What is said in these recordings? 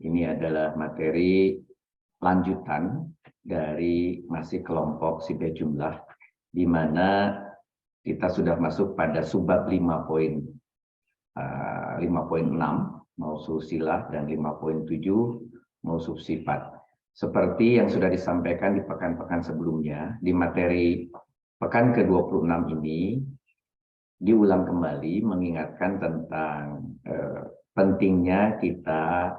Ini adalah materi lanjutan dari masih kelompok sibeh jumlah, di mana kita sudah masuk pada subbab 5.6 mausul silah dan 5.7 mausul sifat. Seperti yang sudah disampaikan di pekan-pekan sebelumnya, di materi pekan ke-26 ini diulang kembali mengingatkan tentang pentingnya kita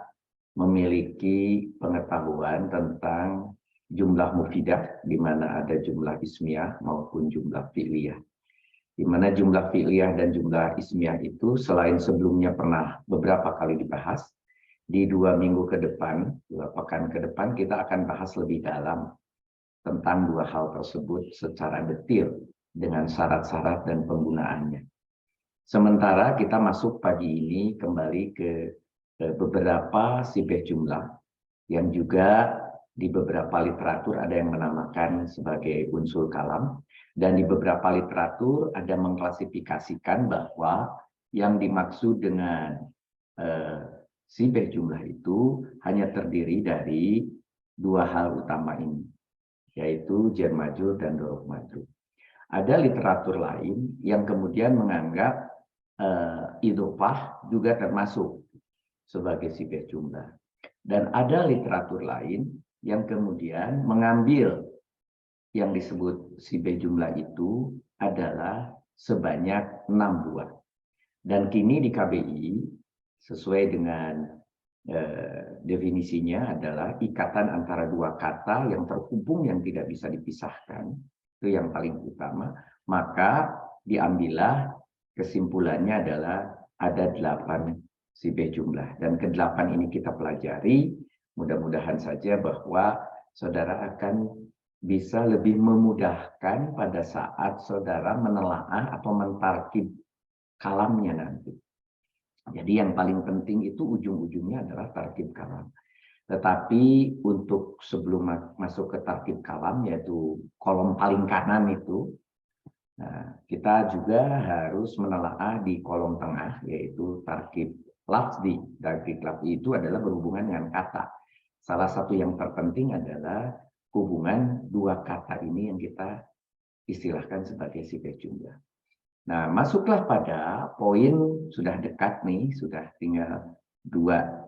memiliki pengetahuan tentang jumlah mufidah, di mana ada jumlah ismiyah maupun jumlah fi'liyah. Di mana jumlah fi'liyah dan jumlah ismiyah itu selain sebelumnya pernah beberapa kali dibahas, di 2 minggu ke depan, 2 pekan ke depan, kita akan bahas lebih dalam tentang 2 hal tersebut secara detail dengan syarat-syarat dan penggunaannya. Sementara kita masuk pagi ini kembali ke beberapa sibeh jumlah yang juga di beberapa literatur ada yang menamakan sebagai unsur kalam, dan di beberapa literatur ada mengklasifikasikan bahwa yang dimaksud dengan sibeh jumlah itu hanya terdiri dari 2 hal utama ini, yaitu jar majrur dan dzaraf majrur. Ada literatur lain yang kemudian menganggap idhofah juga termasuk sebagai sibeh jumlah. Dan ada literatur lain yang kemudian mengambil yang disebut sibeh jumlah itu adalah sebanyak 6 buah. Dan kini di KBI sesuai dengan definisinya adalah ikatan antara 2 kata yang terhubung yang tidak bisa dipisahkan. Itu yang paling utama. Maka diambillah kesimpulannya adalah ada 8 sibeh jumlah, dan ke-8 ini kita pelajari. Mudah-mudahan saja bahwa saudara akan bisa lebih memudahkan pada saat saudara menelaah atau mentarkib kalamnya nanti. Jadi yang paling penting itu ujung-ujungnya adalah tarkib kalam. Tetapi untuk sebelum masuk ke tarkib kalam, yaitu kolom paling kanan itu, nah, kita juga harus menelaah di kolom tengah, yaitu tarkib lafzi. Tarkib lafzi itu adalah berhubungan dengan kata. Salah satu yang terpenting adalah hubungan 2 kata ini yang kita istilahkan sebagai sibeh jumlah. Nah, masuklah pada poin, sudah dekat nih, sudah tinggal 2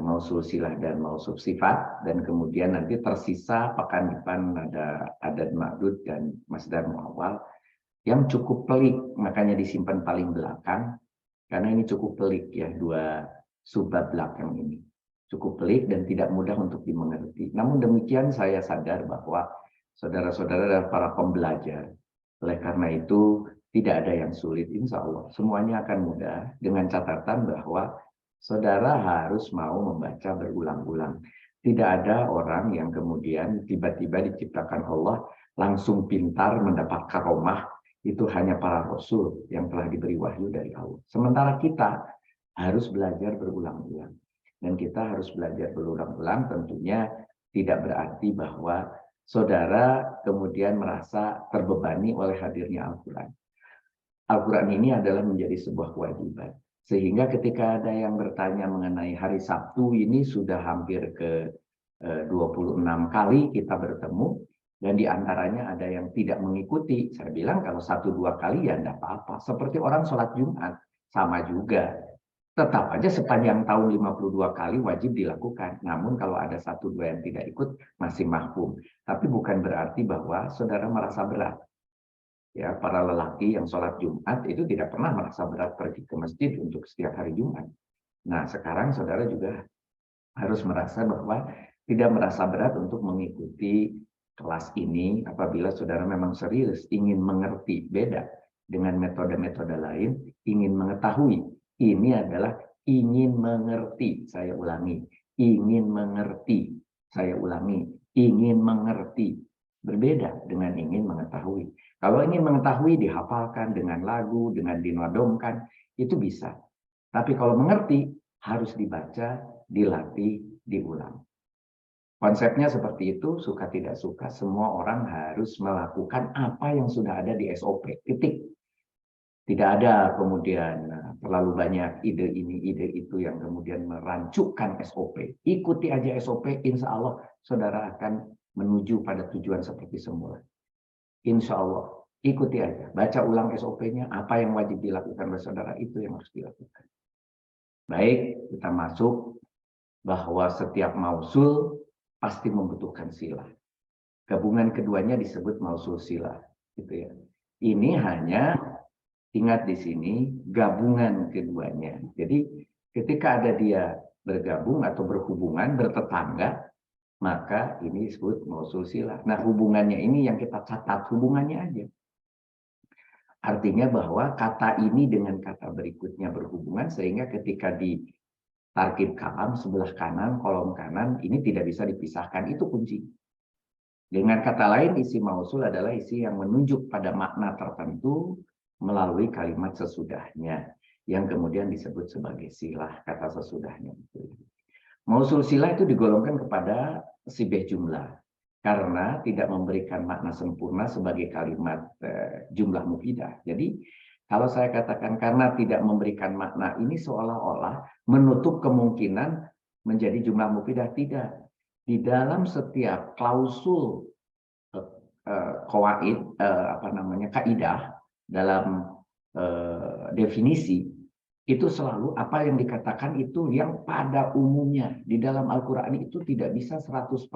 mausul silah dan mausul sifat, dan kemudian nanti tersisa pekan depan ada adad ma'dud dan masdar muawwal yang cukup pelik, makanya disimpan paling belakang. Karena ini cukup pelik ya, 2 subbab belakang ini. Cukup pelik dan tidak mudah untuk dimengerti. Namun demikian saya sadar bahwa saudara-saudara adalah para pembelajar. Oleh karena itu tidak ada yang sulit, insya Allah. Semuanya akan mudah dengan catatan bahwa saudara harus mau membaca berulang-ulang. Tidak ada orang yang kemudian tiba-tiba diciptakan Allah langsung pintar mendapat karomah. Itu hanya para rasul yang telah diberi wahyu dari Allah. Sementara kita harus belajar berulang-ulang. Dan kita harus belajar berulang-ulang tentunya tidak berarti bahwa saudara kemudian merasa terbebani oleh hadirnya Al-Quran. Al-Quran ini adalah menjadi sebuah kewajiban. Sehingga ketika ada yang bertanya mengenai hari Sabtu ini sudah hampir ke 26 kali kita bertemu. Dan diantaranya ada yang tidak mengikuti. Saya bilang kalau 1-2 kali ya tidak apa-apa. Seperti orang sholat Jumat, sama juga. Tetap aja sepanjang tahun 52 kali wajib dilakukan. Namun kalau ada 1-2 yang tidak ikut, masih mahfum. Tapi bukan berarti bahwa saudara merasa berat. Ya, para lelaki yang sholat Jumat itu tidak pernah merasa berat pergi ke masjid untuk setiap hari Jumat. Nah, sekarang saudara juga harus merasa bahwa tidak merasa berat untuk mengikuti kelas ini apabila saudara memang serius ingin mengerti. Beda dengan metode-metode lain, ingin mengetahui. Ini adalah ingin mengerti. Saya ulangi, ingin mengerti. Saya ulangi, ingin mengerti. Berbeda dengan ingin mengetahui. Kalau ingin mengetahui dihafalkan dengan lagu, dengan dinodomkan, itu bisa. Tapi kalau mengerti harus dibaca, dilatih, diulang. Konsepnya seperti itu, suka tidak suka, semua orang harus melakukan apa yang sudah ada di SOP, titik. Tidak ada kemudian terlalu banyak ide ini, ide itu yang kemudian merancukkan SOP. Ikuti aja SOP, insya Allah saudara akan menuju pada tujuan seperti semula. Insya Allah, ikuti aja. Baca ulang SOP-nya, apa yang wajib dilakukan oleh saudara, itu yang harus dilakukan. Baik, kita masuk bahwa setiap mausul pasti membutuhkan sila. Gabungan keduanya disebut mausul sila. Gitu ya. Ini hanya ingat di sini gabungan keduanya. Jadi ketika ada dia bergabung atau berhubungan, bertetangga, maka ini disebut mausul sila. Nah, hubungannya ini yang kita catat, hubungannya aja. Artinya bahwa kata ini dengan kata berikutnya berhubungan sehingga ketika di tarkib kalam sebelah kanan, kolom kanan, ini tidak bisa dipisahkan. Itu kunci. Dengan kata lain, isi mausul adalah isi yang menunjuk pada makna tertentu melalui kalimat sesudahnya, yang kemudian disebut sebagai silah, kata sesudahnya. Mausul silah itu digolongkan kepada sibeh jumlah, karena tidak memberikan makna sempurna sebagai kalimat jumlah mufidah. Jadi, kalau saya katakan karena tidak memberikan makna, ini seolah-olah menutup kemungkinan menjadi jumlah mufidah. Tidak. Di dalam setiap klausul qawaid, kaidah dalam definisi, itu selalu apa yang dikatakan itu yang pada umumnya. Di dalam Al-Quran itu tidak bisa 100%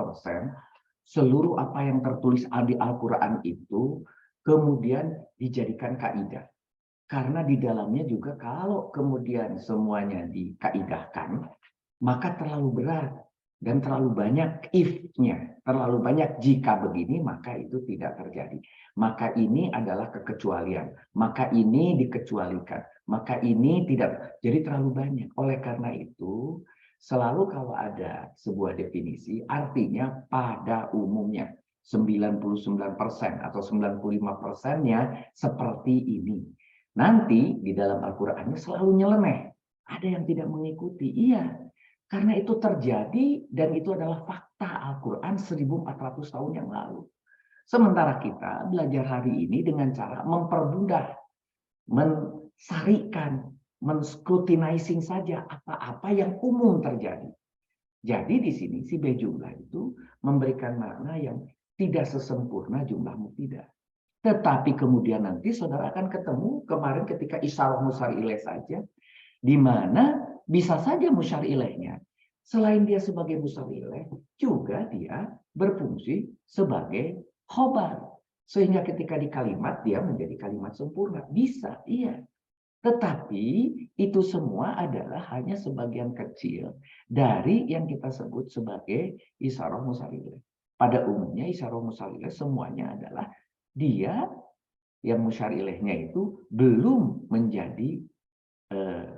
seluruh apa yang tertulis di Al-Quran itu kemudian dijadikan kaidah. Karena di dalamnya juga kalau kemudian semuanya dikaidahkan, maka terlalu berat dan terlalu banyak if-nya, terlalu banyak jika begini, maka itu tidak terjadi. Maka ini adalah kekecualian, maka ini dikecualikan, maka ini tidak, jadi terlalu banyak. Oleh karena itu, selalu kalau ada sebuah definisi, artinya pada umumnya 99% atau 95%-nya seperti ini. Nanti di dalam Al-Qurannya selalu nyeleneh. Ada yang tidak mengikuti. Iya, karena itu terjadi dan itu adalah fakta Al-Quran 1400 tahun yang lalu. Sementara kita belajar hari ini dengan cara mempermudah, mensarikan, men-scrutinizing saja apa-apa yang umum terjadi. Jadi di sini si jumlah itu memberikan makna yang tidak sesempurna jumlah mufidah. Tetapi kemudian nanti saudara akan ketemu kemarin ketika isyarah musyar ilaih saja, di mana bisa saja musyar ilaihnya selain dia sebagai musyar ilaih juga dia berfungsi sebagai khobar, sehingga ketika di kalimat dia menjadi kalimat sempurna. Bisa, iya. Tetapi itu semua adalah hanya sebagian kecil dari yang kita sebut sebagai isyarah musyar ilaih. Pada umumnya isyarah musyar ilaih semuanya adalah dia yang musyar ilaihnya itu belum menjadi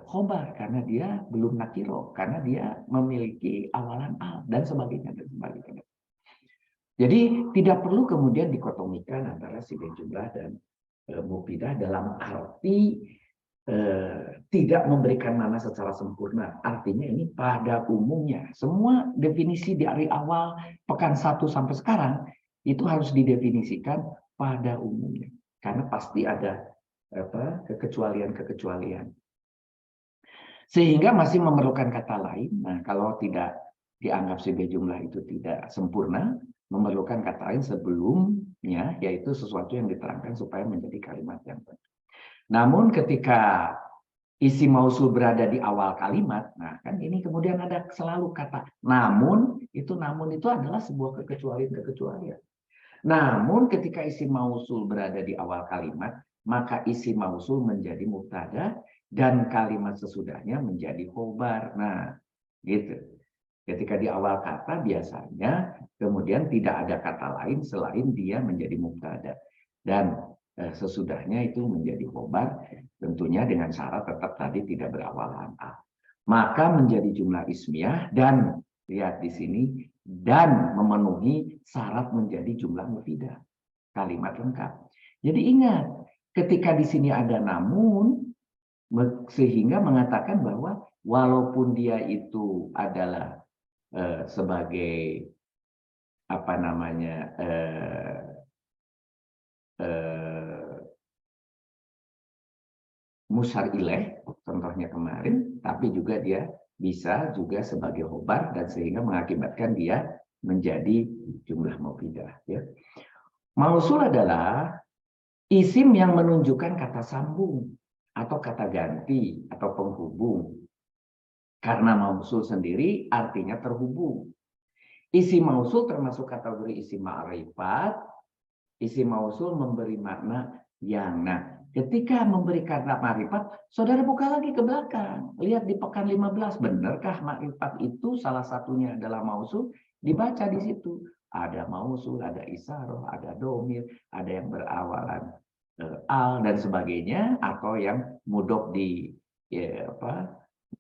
khobar karena dia belum nakiro, karena dia memiliki awalan al dan sebagainya dan sebagainya. Jadi tidak perlu kemudian dikotomikan antara sibeh jumlah dan mufidah dalam arti tidak memberikan makna secara sempurna. Artinya ini pada umumnya semua definisi dari awal pekan 1 sampai sekarang itu harus didefinisikan pada umumnya, karena pasti ada kekecualian-kekecualian. Sehingga masih memerlukan kata lain. Nah, kalau tidak dianggap sebagai jumlah itu tidak sempurna, memerlukan kata lain sebelumnya, yaitu sesuatu yang diterangkan supaya menjadi kalimat yang benar. Namun ketika isi mausul berada di awal kalimat, nah kan ini kemudian ada selalu kata namun itu adalah sebuah kekecualian. Namun ketika isi mausul berada di awal kalimat, maka isi mausul menjadi mubtada dan kalimat sesudahnya menjadi khobar. Nah, gitu. Ketika di awal kata biasanya kemudian tidak ada kata lain selain dia menjadi mubtada dan sesudahnya itu menjadi khobar, tentunya dengan syarat tetap tadi tidak berawalan a. Maka menjadi jumlah ismiyah dan lihat di sini dan memenuhi syarat menjadi jumlah mufidah, kalimat lengkap. Jadi ingat, ketika di sini ada namun, sehingga mengatakan bahwa walaupun dia itu adalah sebagai apa namanya musar ileh, contohnya kemarin, tapi juga dia bisa juga sebagai khobar dan sehingga mengakibatkan dia menjadi jumlah mufidah. Ya. Mausul adalah isim yang menunjukkan kata sambung atau kata ganti atau penghubung. Karena mausul sendiri artinya terhubung. Isim mausul termasuk kategori isim ma'rifat. Isim mausul memberi makna yang. Nah, ketika memberi kata ma'rifat, saudara buka lagi ke belakang. Lihat di pekan 15, benarkah ma'rifat itu salah satunya adalah mausul? Dibaca di situ. Ada mausul, ada isaroh, ada domir, ada yang berawalan al dan sebagainya, atau yang mudhof di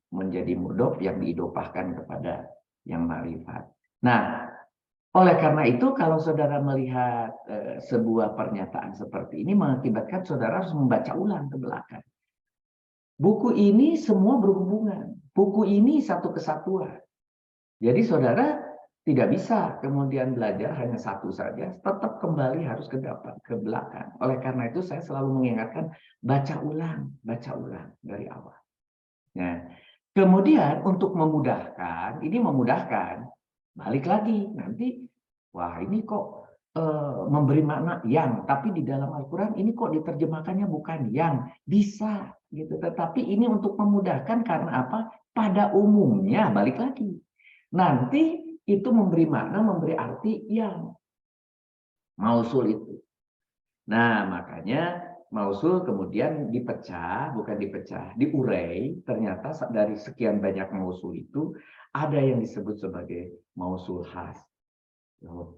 menjadi mudhof yang diidofahkan kepada yang ma'rifat. Nah, oleh karena itu, kalau saudara melihat sebuah pernyataan seperti ini, mengakibatkan saudara harus membaca ulang ke belakang. Buku ini semua berhubungan. Buku ini satu kesatuan. Jadi saudara tidak bisa kemudian belajar hanya satu saja, tetap kembali harus ke belakang. Oleh karena itu, saya selalu mengingatkan, baca ulang dari awal. Nah, kemudian untuk memudahkan, ini memudahkan, balik lagi nanti. Wah, ini kok memberi makna yang, tapi di dalam Al-Quran ini kok diterjemahkannya bukan yang, bisa gitu. Tetapi ini untuk memudahkan karena apa? Pada umumnya, balik lagi. Nanti itu memberi makna, memberi arti yang mausul itu. Nah, makanya mausul kemudian dipecah, bukan dipecah, diurai. Ternyata dari sekian banyak mausul itu, ada yang disebut sebagai mausul khas.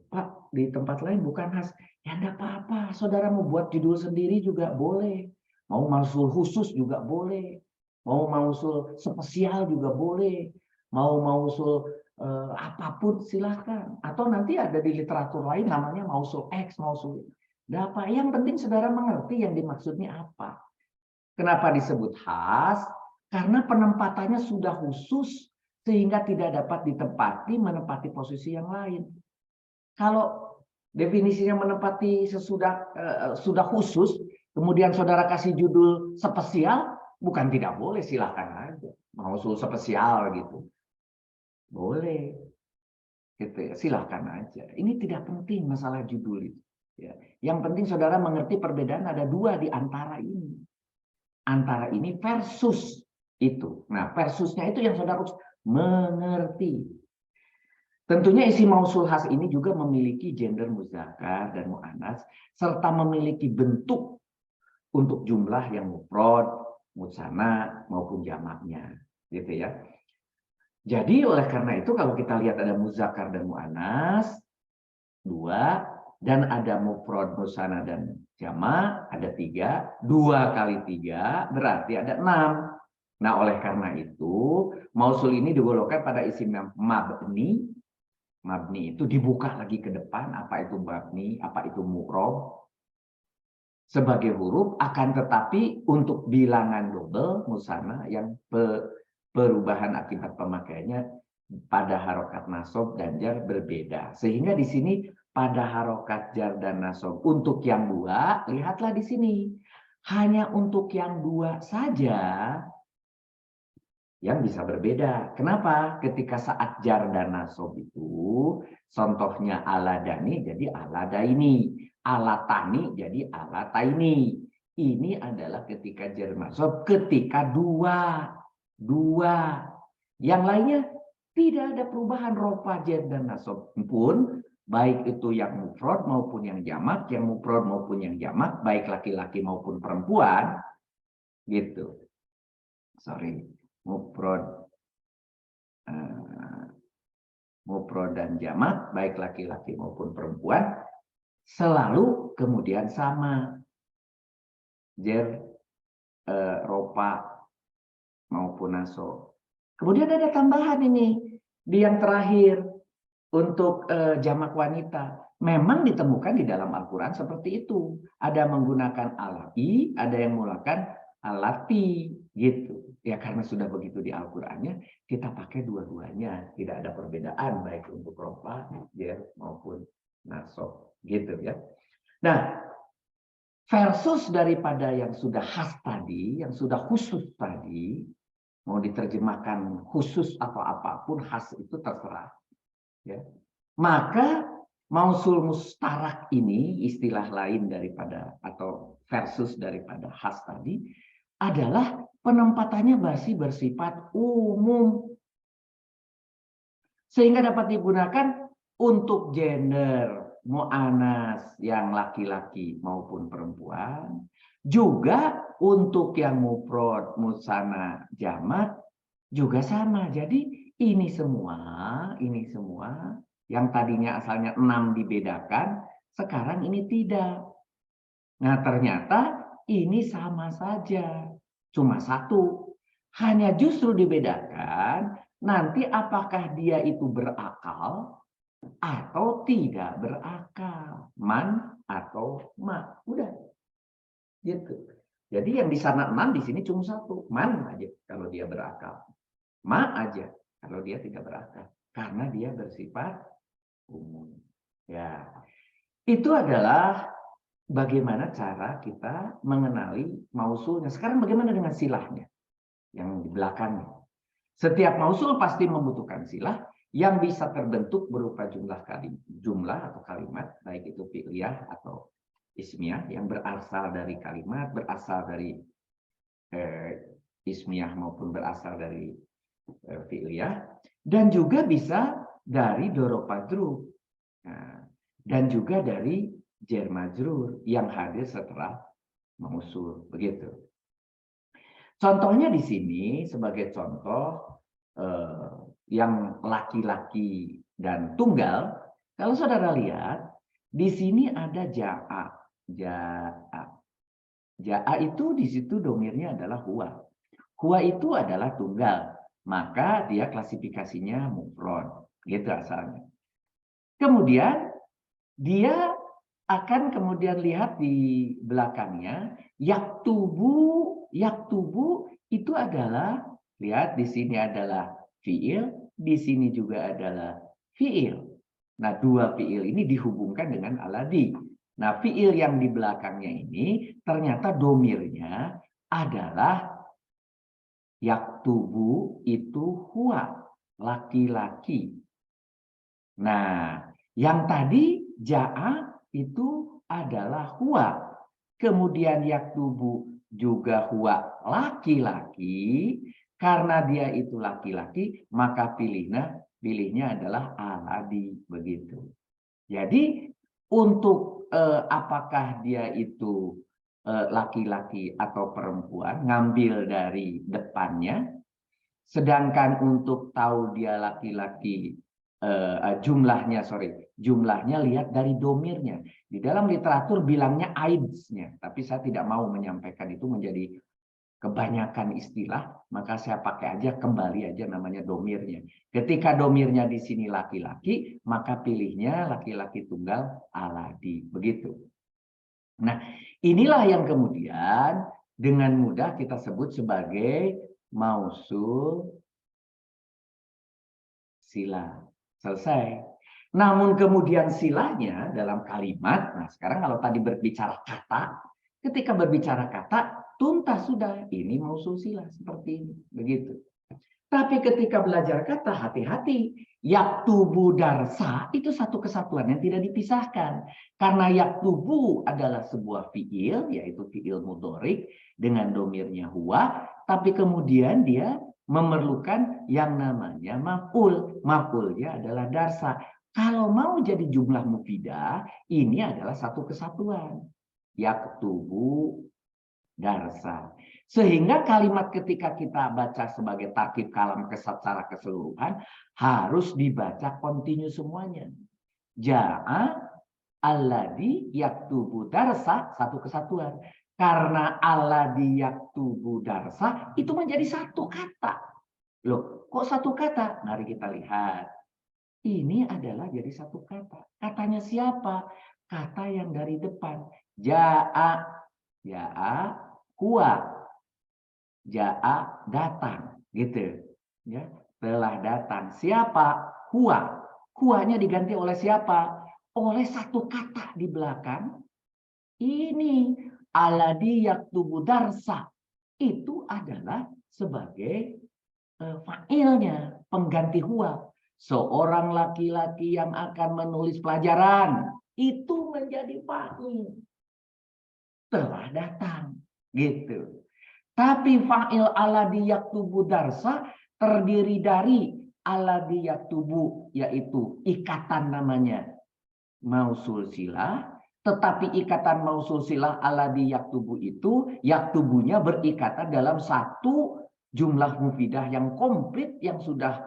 Pak, di tempat lain bukan khas. Ya enggak apa-apa, saudara mau buat judul sendiri juga boleh. Mau mausul khusus juga boleh. Mau mausul spesial juga boleh. Mau mausul apapun silahkan. Atau nanti ada di literatur lain namanya mausul X, mausul. Enggak apa, yang penting saudara mengerti yang dimaksudnya apa. Kenapa disebut khas? Karena penempatannya sudah khusus sehingga tidak dapat ditempati menempati posisi yang lain. Kalau definisinya menempati sudah khusus, kemudian saudara kasih judul spesial, bukan tidak boleh, silahkan aja. Mausul spesial gitu. Boleh. Gitu ya, silahkan aja. Ini tidak penting masalah judul itu. Ya. Yang penting saudara mengerti perbedaan ada dua di antara ini. Antara ini versus itu. Nah, versusnya itu yang saudara harus mengerti. Tentunya isi mausul khas ini juga memiliki gender muzakkar dan muannas serta memiliki bentuk untuk jumlah yang mufrad, musanna maupun jamaknya, gitu ya. Jadi oleh karena itu kalau kita lihat ada muzakkar dan muannas 2 dan ada mufrad, musanna dan jamak ada 3, 2 kali 3 berarti ada 6. Nah, oleh karena itu mausul ini digolongkan pada isim yang mabni. Mabni itu dibuka lagi ke depan, apa itu mabni, apa itu mu'rob. Sebagai huruf, akan tetapi untuk bilangan double, musanna, yang perubahan akibat pemakaiannya pada harokat nasab dan jar berbeda. Sehingga di sini pada harokat jar dan nasab untuk yang 2, lihatlah di sini. Hanya untuk yang 2 saja yang bisa berbeda. Kenapa? Ketika saat jar dan nasab itu, contohnya aladani jadi aladaini, alatani jadi alataini. Ini adalah ketika jar nasab, ketika 2. Yang lainnya tidak ada perubahan rofa jar dan nasab pun, baik itu yang mufrad maupun yang jamak, yang mufrad maupun yang jamak, baik laki-laki maupun perempuan, gitu. Sorry. Mufrad dan jamak baik laki-laki maupun perempuan selalu kemudian sama jar, ropa maupun naso. Kemudian ada tambahan ini di yang terakhir untuk jamak wanita. Memang ditemukan di dalam Al-Quran seperti itu. Ada menggunakan alati, ada yang menggunakan alati gitu. Ya karena sudah begitu di Al-Qur'annya, kita pakai dua-duanya. Tidak ada perbedaan baik untuk rofa, jar maupun nasab gitu ya. Nah, Versus daripada yang sudah khas tadi, yang sudah khusus tadi, mau diterjemahkan khusus atau apapun, khas itu terserah. Ya. Maka mausul mustarak ini, istilah lain daripada atau versus daripada khas tadi, adalah penempatannya masih bersifat umum. Sehingga dapat digunakan untuk gender mu'anas yang laki-laki maupun perempuan, juga untuk yang mufrad, musanna, jamak juga sama. Jadi ini semua yang tadinya asalnya 6 dibedakan, sekarang ini tidak. Nah, ternyata ini sama saja. Cuma satu. Hanya justru dibedakan nanti apakah dia itu berakal atau tidak berakal. Man atau ma. Udah. Gitu. Jadi yang di sana 6, di sini cuma satu. Man aja kalau dia berakal. Ma aja kalau dia tidak berakal. Karena dia bersifat umum. Ya. Itu adalah bagaimana cara kita mengenali mausulnya. Sekarang bagaimana dengan silahnya yang di belakangnya? Setiap mausul pasti membutuhkan silah yang bisa terbentuk berupa jumlah atau kalimat, baik itu fi'liyah atau ismiyah, yang berasal dari kalimat, berasal dari ismiyah maupun berasal dari fi'liyah, dan juga bisa dari dorob majrur. Nah, dan juga dari jar majrur yang hadir setelah mausul, begitu. Contohnya di sini sebagai contoh yang laki-laki dan tunggal, kalau saudara lihat di sini ada ja'a. Ja'a itu di situ domirnya adalah huwa. Huwa itu adalah tunggal, maka dia klasifikasinya mufrad, gitu asalnya. Kemudian dia akan kemudian lihat di belakangnya, yaktubu itu adalah, lihat di sini adalah fiil, di sini juga adalah fiil. Nah, dua fiil ini dihubungkan dengan aladi. Nah, fiil yang di belakangnya ini ternyata domirnya adalah yaktubu itu huwa, laki-laki. Nah, yang tadi ja'a itu adalah huwa. Kemudian yaktubu juga huwa, laki-laki. Karena dia itu laki-laki, maka pilihnya adalah aladi, begitu. Jadi untuk apakah dia itu laki-laki atau perempuan, ngambil dari depannya. Sedangkan untuk tahu dia laki-laki, jumlahnya lihat dari domirnya. Di dalam literatur bilangnya aidsnya, tapi saya tidak mau menyampaikan itu menjadi kebanyakan istilah, maka saya pakai aja, kembali aja namanya domirnya. Ketika domirnya di sini laki-laki, maka pilihnya laki-laki tunggal aladi, begitu. Nah, inilah yang kemudian dengan mudah kita sebut sebagai mausul sila. Selesai. Namun kemudian silanya dalam kalimat, nah sekarang kalau tadi berbicara kata, ketika berbicara kata, tuntas sudah, ini mausul sila, seperti ini, begitu. Tapi ketika belajar kata, hati-hati. Yaktubu darsa itu satu kesatuan yang tidak dipisahkan. Karena yaktubu adalah sebuah fiil, yaitu fiil mudhorik dengan domirnya huwa, tapi kemudian dia memerlukan yang namanya maf'ul. Maf'ulnya adalah darsa. Kalau mau jadi jumlah mufidah, ini adalah satu kesatuan. Yaktubu darsa. Sehingga kalimat ketika kita baca sebagai tarkib kalam secara keseluruhan, harus dibaca kontinu semuanya. Ja'a alladhi yaktubu darsa, satu kesatuan. Karena alladhi yaktubu darsa itu menjadi satu kata. Loh, kok satu kata? Mari kita lihat. Ini adalah jadi satu kata. Katanya siapa? Kata yang dari depan. Ja'a, huwa, ja'a datang, gitu. Ya, telah datang. Siapa? Huwa. Huwanya diganti oleh siapa? Oleh satu kata di belakang. Ini alladhi yaktubu darsa. Itu adalah sebagai fa'ilnya, pengganti huwa. Seorang laki-laki yang akan menulis pelajaran. Itu menjadi fa'il. Telah datang. Gitu. Tapi fa'il alladhi yaktubu darsa terdiri dari alladhi yaktubu, yaitu ikatan namanya mausul silah. Tetapi ikatan mausul silah alladhi yaktubu itu, yaktubunya berikatan dalam satu jumlah mufidah yang komplit, yang sudah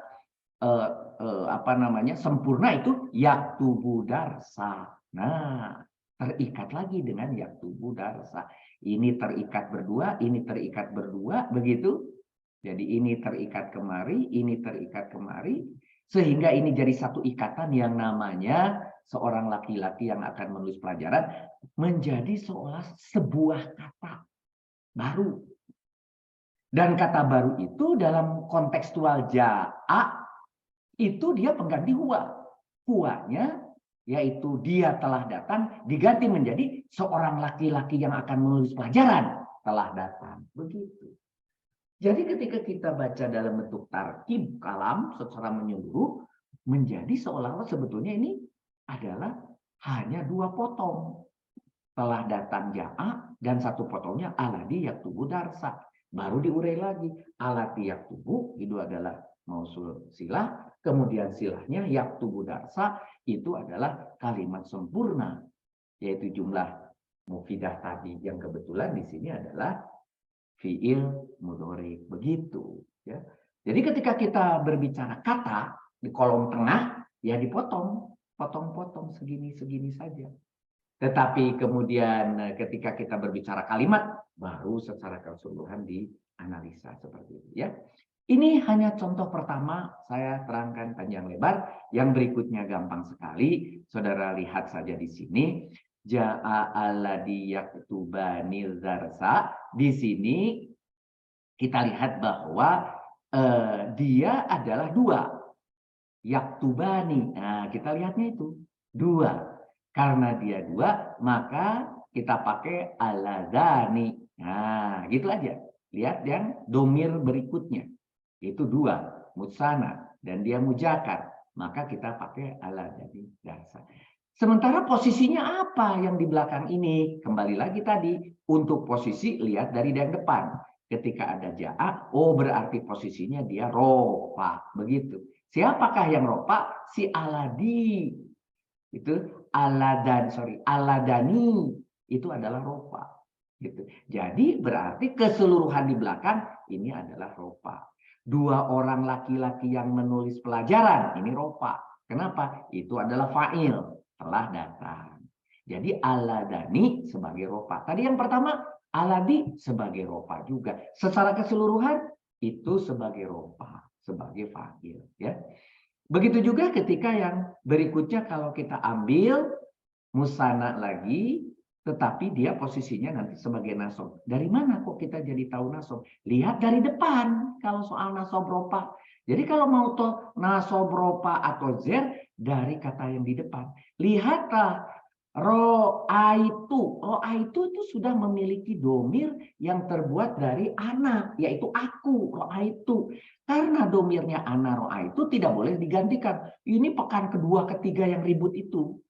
sempurna, itu yaktubu darsa. Nah, terikat lagi dengan yaktubu darsa. Ini terikat berdua, ini terikat berdua, begitu. Jadi ini terikat kemari, ini terikat kemari, sehingga ini jadi satu ikatan yang namanya seorang laki-laki yang akan menulis pelajaran menjadi seolah sebuah kata baru. Dan kata baru itu dalam kontekstual ja'a itu dia pengganti huwa. Huwanya yaitu dia telah datang diganti menjadi seorang laki-laki yang akan menulis pelajaran telah datang. Begitu. Jadi ketika kita baca dalam bentuk tarkib kalam secara menyeluruh, menjadi seolah-olah sebetulnya ini adalah hanya dua potong. Telah datang ja'a dan satu potongnya alladhi yaktubu darsa. Baru diurai lagi. Alladhi yaktubu itu adalah mausul silah. Kemudian silahnya yaktubu darsa itu adalah kalimat sempurna. Yaitu jumlah mufidah tadi yang kebetulan di sini adalah fi'il mudhari. Begitu. Ya. Jadi ketika kita berbicara kata di kolom tengah, ya dipotong. Potong-potong segini-segini saja. Tetapi kemudian ketika kita berbicara kalimat, baru secara keseluruhan dianalisa seperti itu. Ya. Ini hanya contoh pertama, saya terangkan panjang lebar. Yang berikutnya gampang sekali. Saudara lihat saja di sini. Ja'a alladhi yaktubani darsa. Di sini kita lihat bahwa dia adalah dua. Yaktubani. Nah, kita lihatnya itu. Dua. Karena dia dua, maka kita pakai aladani. Nah, gitu aja. Lihat yang domir berikutnya. Itu dua, mutsana, dan dia mujakar. Maka kita pakai aladani darsa. Sementara posisinya apa yang di belakang ini? Kembali lagi tadi, untuk posisi lihat dari yang depan. Ketika ada ja'a, oh berarti posisinya dia rofa. Begitu. Siapakah yang rofa? Si aladi. Itu aladani. Itu adalah rofa. Gitu. Jadi berarti keseluruhan di belakang ini adalah rofa. Dua orang laki-laki yang menulis pelajaran, ini rofa. Kenapa? Itu adalah fa'il, telah datang. Jadi aladani sebagai rofa. Tadi yang pertama, aladi sebagai rofa juga. Secara keseluruhan itu sebagai rofa, sebagai fa'il. Ya. Begitu juga ketika yang berikutnya kalau kita ambil musana lagi, tetapi dia posisinya nanti sebagai nasob. Dari mana kok kita jadi tahu nasob? Lihat dari depan kalau soal nasob ropa. Jadi kalau mau tahu nasob ropa atau zer dari kata yang di depan. Lihatlah ro'aitu. Ro'aitu itu sudah memiliki domir yang terbuat dari ana, yaitu aku, ro'aitu. Karena domirnya ana ro'aitu tidak boleh digantikan. Ini pekan kedua, ketiga yang ribut itu.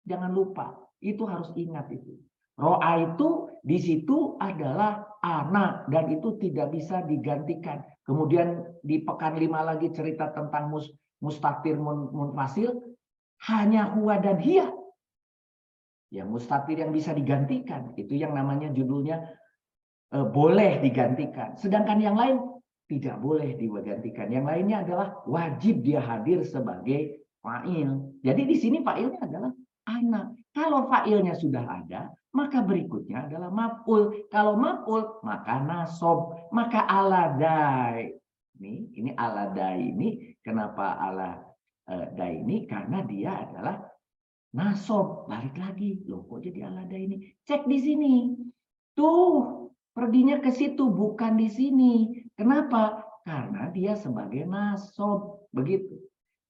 Jangan lupa. Itu harus ingat itu. Ro'a itu di situ adalah anak dan itu tidak bisa digantikan. Kemudian di pekan 5 lagi cerita tentang mustatir munfasil hanya huwa dan hiya. Ya mustatir yang bisa digantikan itu yang namanya judulnya boleh digantikan. Sedangkan yang lain tidak boleh digantikan. Yang lainnya adalah wajib dia hadir sebagai fa'il. Jadi di sini fa'ilnya adalah anak. Kalau fa'ilnya sudah ada, maka berikutnya adalah maf'ul. Kalau maf'ul, maka nasob. Maka aladai. Ini aladai ini. Kenapa aladai ini? Karena dia adalah nasob. Balik lagi. Loh kok jadi aladai ini? Cek di sini. Tuh, perginya ke situ. Bukan di sini. Kenapa? Karena dia sebagai nasob. Begitu.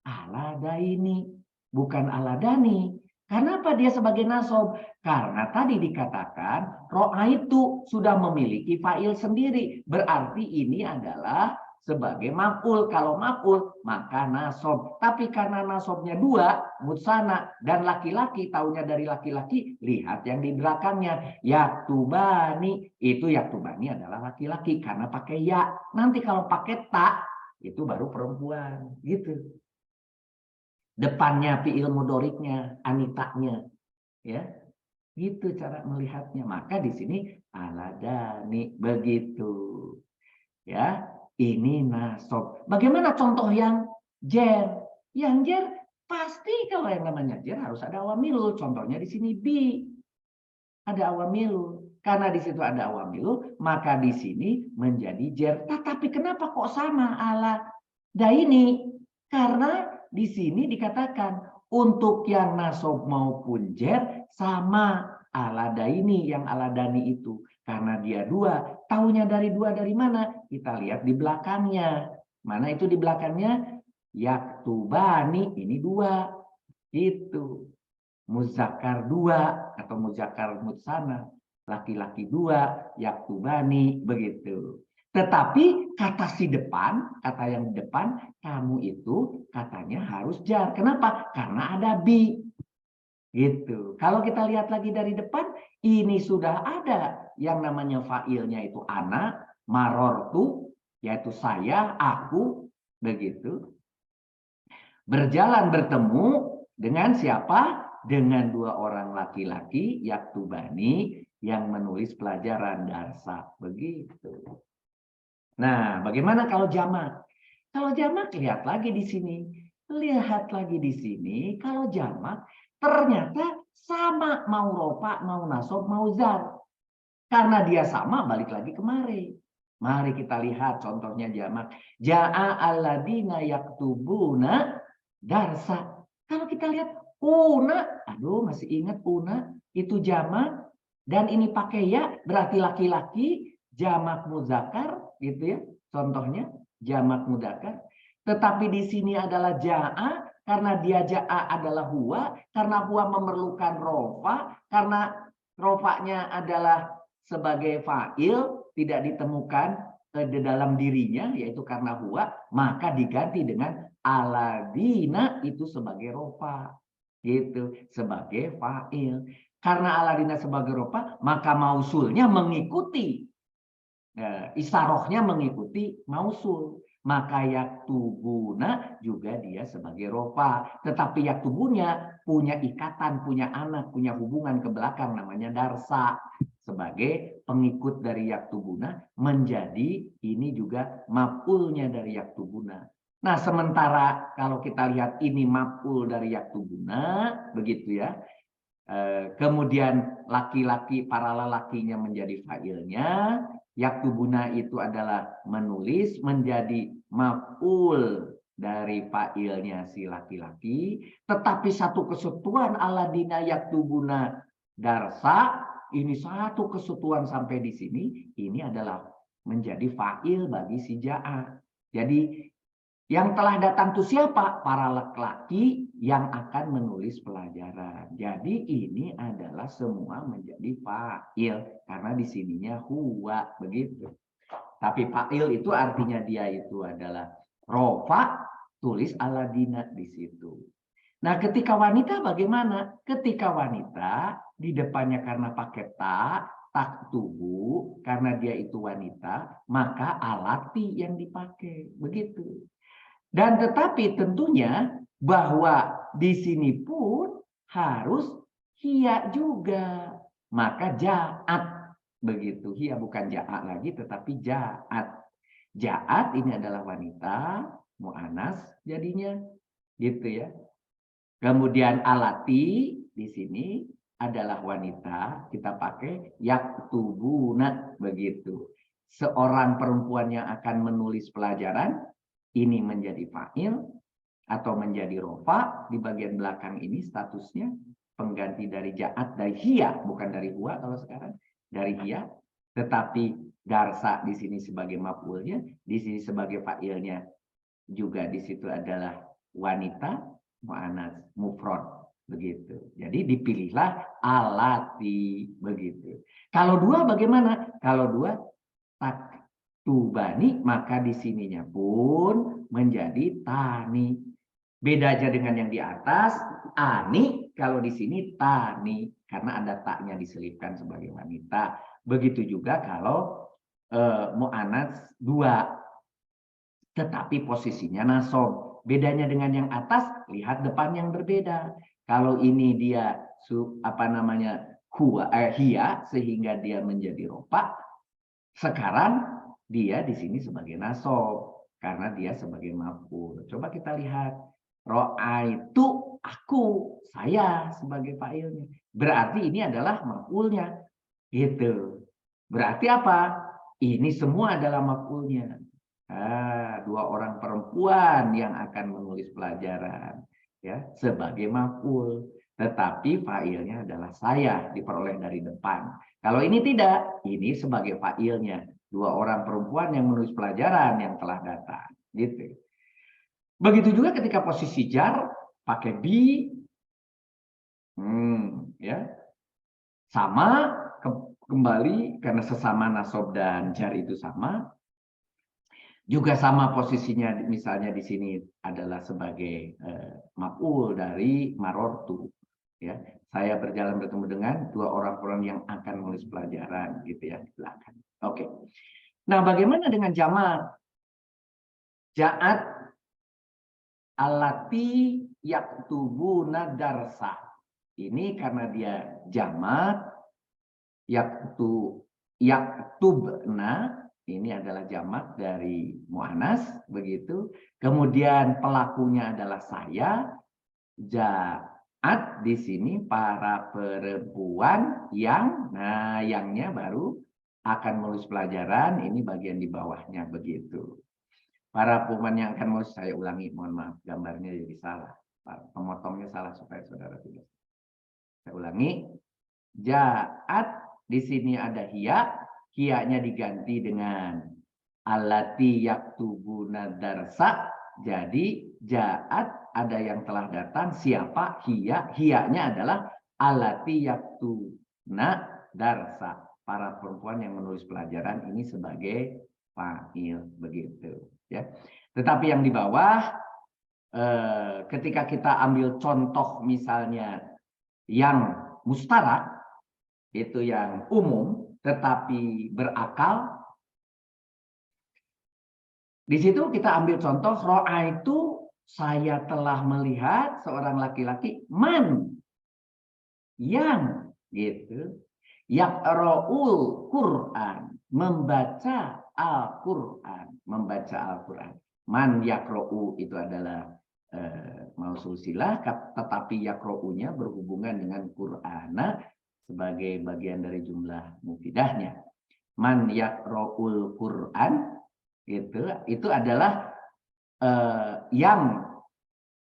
Aladai ini. Bukan aladani. Kenapa dia sebagai nasob? Karena tadi dikatakan ro'a itu sudah memiliki fa'il sendiri. Berarti ini adalah sebagai maf'ul. Kalau maf'ul maka nasob. Tapi karena nasobnya dua, mutsana dan laki-laki, taunya dari laki-laki, lihat yang di belakangnya. Yaktubani, itu yaktubani adalah laki-laki karena pakai ya. Nanti kalau pakai ta, itu baru perempuan. Gitu. Depannya fi'il mudoriknya, anitanya, ya, gitu cara melihatnya. Maka di sini aladani begitu, ya. Ini nasob. Bagaimana contoh yang jer? Yang jer pasti kalau yang namanya jer harus ada awamilul. Contohnya di sini bi, ada awamilul. Karena di situ ada awamilul, maka di sini menjadi jer. Tetapi kenapa kok sama ala daini? Karena di sini dikatakan untuk yang nasob maupun jer sama aladaini, yang aladani itu. Karena dia dua. Taunya dari dua dari mana? Kita lihat di belakangnya. Mana itu di belakangnya? Yaktubani, ini dua. Itu. Muzakkar dua atau muzakkar mutsana. Laki-laki dua, yaktubani, begitu. Tetapi kata si depan, kata yang di depan, kamu itu katanya harus jar. Kenapa? Karena ada bi. Gitu. Kalau kita lihat lagi dari depan, ini sudah ada yang namanya fa'ilnya itu ana, marortu, yaitu saya, aku, begitu. Berjalan bertemu dengan siapa? Dengan dua orang laki-laki, yaktubani, yang menulis pelajaran darsa. Begitu. Nah, bagaimana kalau jamak? Kalau jamak lihat lagi di sini. Lihat lagi di sini. Kalau jamak ternyata sama mau rofa, mau nasob, mau zar. Karena dia sama balik lagi kemari. Mari kita lihat contohnya jamak. Ja'a alladina yaktubuna darsa. Kalau kita lihat una, aduh masih ingat una itu jamak dan ini pakai ya berarti laki-laki, jamak muzakkar gitu ya. Contohnya jamak muzakkar. Tetapi di sini adalah ja'a karena dia ja'a adalah huwa, karena huwa memerlukan rofa, karena rofanya adalah sebagai fa'il tidak ditemukan di dalam dirinya yaitu karena huwa, maka diganti dengan aladina itu sebagai rofa, gitu, sebagai fa'il. Karena aladina sebagai rofa, maka mausulnya mengikuti, isarohnya mengikuti mausul. Maka yaktubuna juga dia sebagai rofa. Tetapi yaktubunya punya ikatan, punya anak, punya hubungan ke belakang namanya darsa. Sebagai pengikut dari yaktubuna menjadi ini juga maf'ulnya dari yaktubuna. Nah, sementara kalau kita lihat ini maf'ul dari yaktubuna, begitu ya. Kemudian laki-laki, para lelakinya menjadi fa'ilnya, yaktubuna itu adalah menulis, menjadi maf'ul dari fa'ilnya si laki-laki. Tetapi satu kesatuan aladina yaktubuna darsa, ini satu kesatuan sampai di sini, ini adalah menjadi fa'il bagi si ja'a. Jadi yang telah datang itu siapa? Para laki-laki yang akan menulis pelajaran. Jadi ini adalah semua menjadi fa'il. Karena di sininya huwa. Begitu. Tapi fa'il itu artinya dia itu adalah rofa. Tulis aladina di situ. Nah ketika wanita bagaimana? Ketika wanita di depannya karena pakai tak tubuh. Karena dia itu wanita. Maka alati yang dipakai. Begitu. Dan tetapi tentunya bahwa di sini pun harus hia juga. Maka ja'at. Begitu. Hia bukan ja'at lagi tetapi ja'at. Ja'at ini adalah wanita. Mu'anas jadinya. Gitu ya. Kemudian alati di sini adalah wanita. Kita pakai yaktubuna. Begitu. Seorang perempuan yang akan menulis pelajaran. Ini menjadi fa'il atau menjadi rofa di bagian belakang ini statusnya pengganti dari ja'at, dari hia, bukan dari huwa kalau sekarang, dari hia. Tetapi darsa di sini sebagai maf'ulnya, di sini sebagai fa'ilnya juga di situ adalah wanita, mu'anats, mufrad. begitu. Jadi dipilihlah alati, begitu. Kalau dua bagaimana? Kalau dua taktubani, maka di sininya pun menjadi tani. Beda aja dengan yang di atas, ani, kalau di sini tani, karena ada taknya diselipkan sebagai wanita. Begitu juga kalau mu'anats dua, tetapi posisinya nasab. Bedanya dengan yang atas, lihat depan yang berbeda. Kalau ini dia hia, sehingga dia menjadi ropa. Sekarang dia di sini sebagai nasab karena dia sebagai maf'ul. Coba kita lihat, ro'aitu, aku, saya sebagai fa'ilnya. Berarti ini adalah maf'ulnya. Gitu. Berarti apa? Ini semua adalah maf'ulnya. Dua orang perempuan yang akan menulis pelajaran, ya, sebagai maf'ul. Tetapi fa'ilnya adalah saya, diperoleh dari depan. Kalau ini tidak, ini sebagai fa'ilnya. Dua orang perempuan yang menulis pelajaran yang telah datang. Gitu. Begitu juga ketika posisi jar, pakai bi, ya, sama, kembali, karena sesama nasab dan jar itu sama. Juga sama posisinya, misalnya di sini adalah sebagai maf'ul dari marortu. Ya, saya berjalan bertemu dengan dua orang yang akan menulis pelajaran, gitu ya, di belakang. Oke. Nah, bagaimana dengan jamak? Ja'at alati yaktubuna darsa. Ini karena dia jamak, yaktubna, ini adalah jamak dari mu'anas, begitu. Kemudian pelakunya adalah saya. Ja'at di sini para perempuan yang, nah yangnya baru akan menulis pelajaran, ini bagian di bawahnya, begitu. Para perempuan yang akan menulis, saya ulangi, mohon maaf, gambarnya jadi salah. Pemotongnya salah supaya saudara tidak. Saya ulangi. Ja'at, di sini ada hia, hia-nya diganti dengan alati yaktubuna darsa. Jadi ja'at ada yang telah datang, siapa? Hia, hia-nya adalah alati yaktubuna darsa. Para perempuan yang menulis pelajaran ini sebagai fa'il, begitu ya. Tetapi yang di bawah ketika kita ambil contoh misalnya yang mustarak, itu yang umum tetapi berakal. Di situ kita ambil contoh, ro'a itu saya telah melihat seorang laki-laki, man, yang, gitu. Yaqra'ul Qur'an, membaca Al-Qur'an, membaca Al-Qur'an. Man yaqra'u itu adalah mausul silah, tetapi yaqra'unya berhubungan dengan Qur'ana sebagai bagian dari jumlah mufidahnya. Man yaqra'ul Qur'an itu adalah yang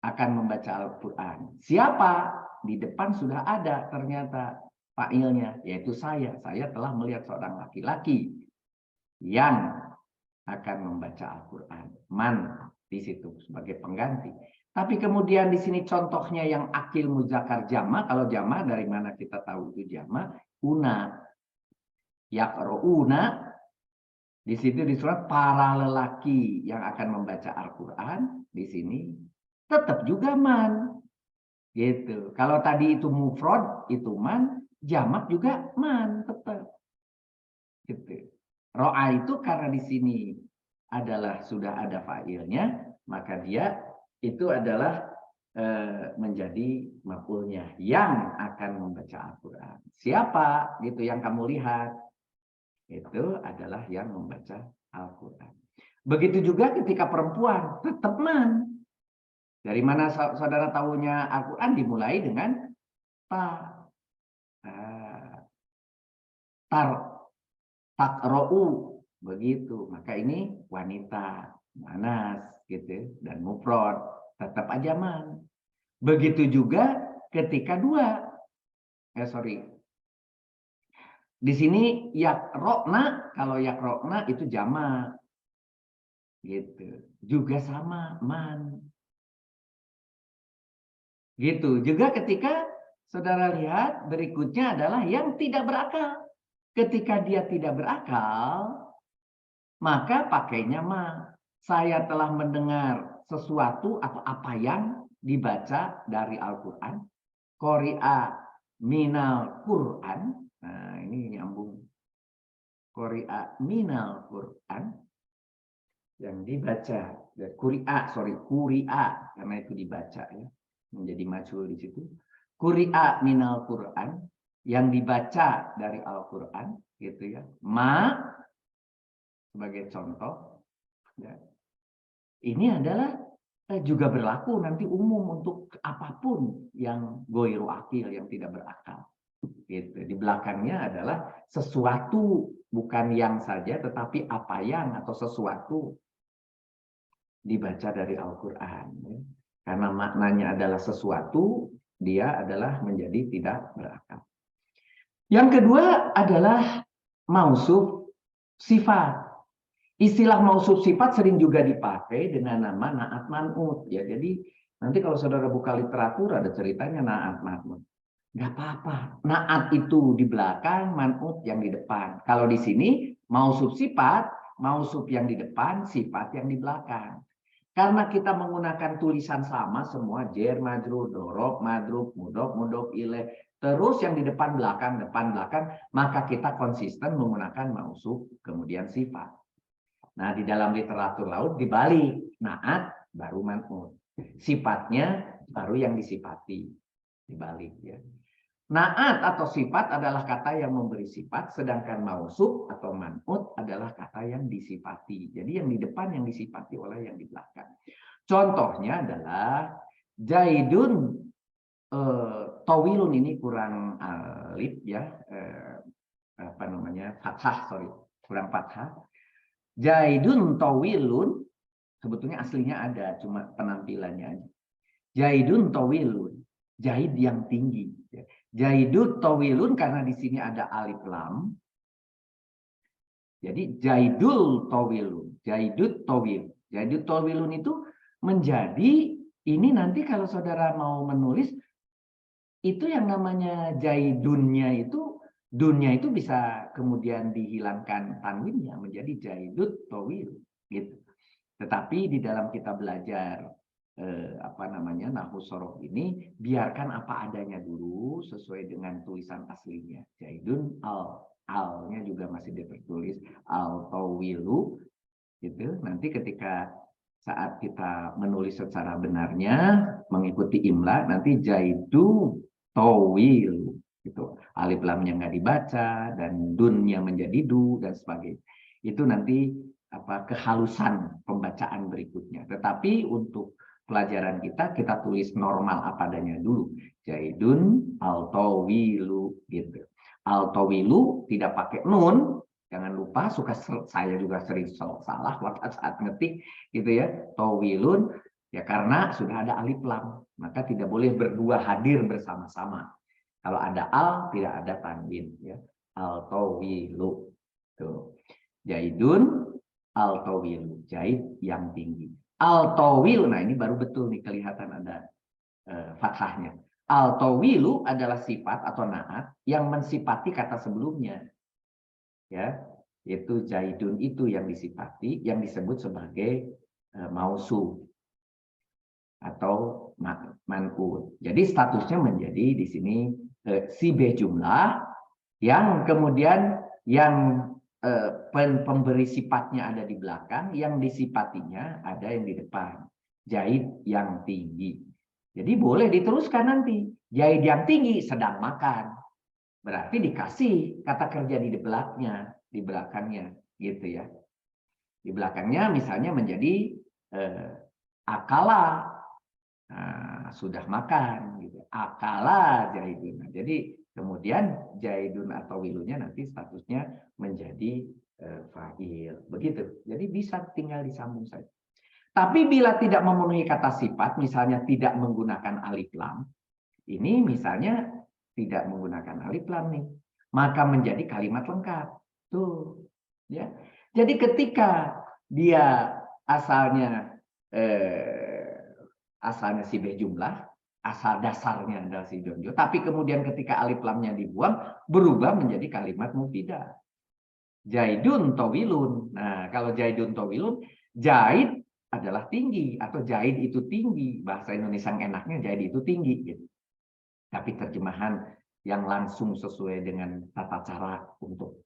akan membaca Al-Qur'an. Siapa? Di depan sudah ada ternyata fa'ilnya, yaitu saya. Saya telah melihat seorang laki-laki yang akan membaca Al-Qur'an. Man di situ sebagai pengganti. Tapi kemudian di sini contohnya yang akil muzakkar jama. Kalau jama dari mana kita tahu itu jama? Una. Yaqra'una. Di situ di surat para lelaki yang akan membaca Al-Qur'an. Di sini tetap juga man. Gitu. Kalau tadi itu mufrad, itu man, jamak juga man, tetap. Gitu. Ro'a itu karena di sini adalah sudah ada fa'ilnya, maka dia itu adalah menjadi maf'ulnya yang akan membaca Al-Qur'an. Siapa gitu yang kamu lihat? Itu adalah yang membaca Al-Qur'an. Begitu juga ketika perempuan, tetap man. Dari mana saudara tahunya Al-Quran? Dimulai dengan ta. Takro'u. Begitu. Maka ini wanita. Manas. Gitu. Dan mufrad. Tetap aja man. Begitu juga ketika dua. Di sini yakrokna. Kalau yakrokna itu jamak. Gitu. Juga sama man. Gitu. Juga ketika saudara lihat berikutnya adalah yang tidak berakal. Ketika dia tidak berakal, maka pakainya ma. Saya telah mendengar sesuatu atau apa yang dibaca dari Al-Quran. Qori'a minal Quran. Nah, ini nyambung. Qori'a minal Quran. Yang dibaca. Quri'a. Karena itu dibaca ya. Menjadi majhul di situ. Quri'a minal Quran. Yang dibaca dari Al-Quran. Gitu ya. Ma sebagai contoh. Ya. Ini adalah juga berlaku nanti umum untuk apapun yang goiru akil, yang tidak berakal. Gitu. Di belakangnya adalah sesuatu, bukan yang saja, tetapi apa yang atau sesuatu dibaca dari Al-Quran. Karena maknanya adalah sesuatu, dia adalah menjadi tidak berakal. Yang kedua adalah mausuf sifat. Istilah mausuf sifat sering juga dipakai dengan nama naat man'ut. Ya, jadi nanti kalau saudara buka literatur ada ceritanya naat man'ut. Nggak apa-apa. Naat itu di belakang, man'ut yang di depan. Kalau di sini mausuf sifat, mausuf yang di depan, sifat yang di belakang. Karena kita menggunakan tulisan sama semua, jer, majrur, dorob, madrub, mudok, mudok, ilaih, terus yang di depan, belakang, maka kita konsisten menggunakan mausuf, kemudian sifat. Nah, di dalam literatur laut dibalik. Naat baru man'ut. Sifatnya baru yang disifati. Dibalik ya. Naat atau sifat adalah kata yang memberi sifat, sedangkan mausuf atau man'ut adalah kata yang disifati. Jadi yang di depan yang disifati oleh yang di belakang. Contohnya adalah Zaidun tawilun, ini kurang alif ya. Apa namanya? Fathah, sorry. Kurang fathah. Zaidun tawilun, sebetulnya aslinya ada, cuma penampilannya aja. Zaidun tawilun, Zaid yang tinggi. Zaidut tawilun karena di sini ada alif lam. Jadi Zaidul tawilun, Zaidut tawil. Zaidut tawilun itu menjadi, ini nanti kalau saudara mau menulis, itu yang namanya Zaidunnya itu, dunnya itu bisa kemudian dihilangkan tanwinnya menjadi Zaidut tawil gitu. Tetapi di dalam kita belajar apa namanya nahwu sorof ini, biarkan apa adanya dulu sesuai dengan tulisan aslinya. Zaidun alnya juga masih tertulis al tawilu gitu. Nanti ketika saat kita menulis secara benarnya mengikuti imla, nanti Zaidu tawil gitu. Alif lamnya nggak dibaca dan dunnya menjadi du dan sebagainya. Itu nanti apa kehalusan pembacaan berikutnya. Tetapi untuk pelajaran kita tulis normal apa adanya dulu. Zaidun al-tawilu gitu. Al-tawilu tidak pakai nun. Jangan lupa, saya juga sering salah waktu saat ngetik gitu ya. Tawilun ya karena sudah ada alif lam, maka tidak boleh berdua hadir bersama-sama. Kalau ada al tidak ada tanwin ya. Al-tawilu. Tuh. Zaidun al-tawilu, Zaid yang tinggi. Al-tawil, nah ini baru betul nih kelihatan ada fathahnya. Al-tawilu adalah sifat atau naat yang mensifati kata sebelumnya. Ya, yaitu Zaidun itu yang disifati, yang disebut sebagai mausuf atau man'ut. Jadi statusnya menjadi di sini sibeh jumlah yang kemudian yang pemberi sifatnya ada di belakang, yang disifatinya ada yang di depan. Zaid yang tinggi. Jadi boleh diteruskan nanti. Zaid yang tinggi sedang makan. Berarti dikasih kata kerja di belakangnya, gitu ya. Di belakangnya misalnya menjadi akala, sudah makan, gitu. Akala Zaidun. Jadi kemudian Zaidun atau wilunya nanti statusnya menjadi fa'il. Begitu. Jadi bisa tinggal disambung saja. Tapi bila tidak memenuhi kata sifat, misalnya tidak menggunakan alif lam, ini misalnya tidak menggunakan alif lam nih, maka menjadi kalimat lengkap. Tuh, ya. Jadi ketika dia asalnya sibeh jumlah, asal dasarnya adalah si Jonjo, tapi kemudian ketika alif lamnya dibuang berubah menjadi kalimat mufidah. Jaidun tawilun. Nah, kalau jaidun tawilun, jaid adalah tinggi atau jaid itu tinggi. Bahasa Indonesia yang enaknya jaid itu tinggi gitu. Tapi terjemahan yang langsung sesuai dengan tata cara untuk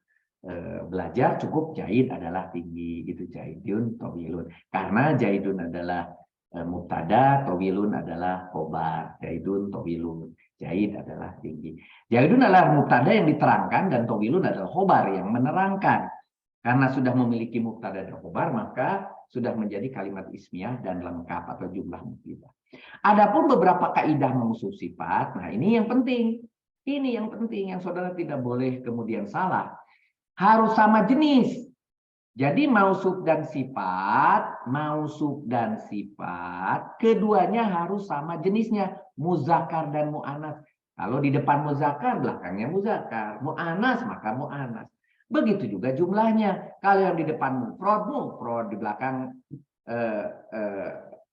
belajar cukup jaid adalah tinggi gitu, jaidun tawilun. Karena jaidun adalah mubtada, tawilun adalah khobar. Jaidun tawilun. Jaid adalah tinggi. Jaidun adalah mubtada yang diterangkan dan tawilun adalah khobar yang menerangkan. Karena sudah memiliki mubtada dan khobar, maka sudah menjadi kalimat ismiyah dan lengkap atau jumlah mufidah. Adapun beberapa kaidah mausul sifat, nah ini yang penting. Ini yang penting yang saudara tidak boleh kemudian salah. Harus sama jenis. Jadi mausuf dan sifat, keduanya harus sama jenisnya, muzakkar dan mu'anats. Kalau di depan muzakkar, belakangnya muzakkar, mu'anats maka mu'anats. Begitu juga jumlahnya. Kalau yang di depan mufrad, di belakang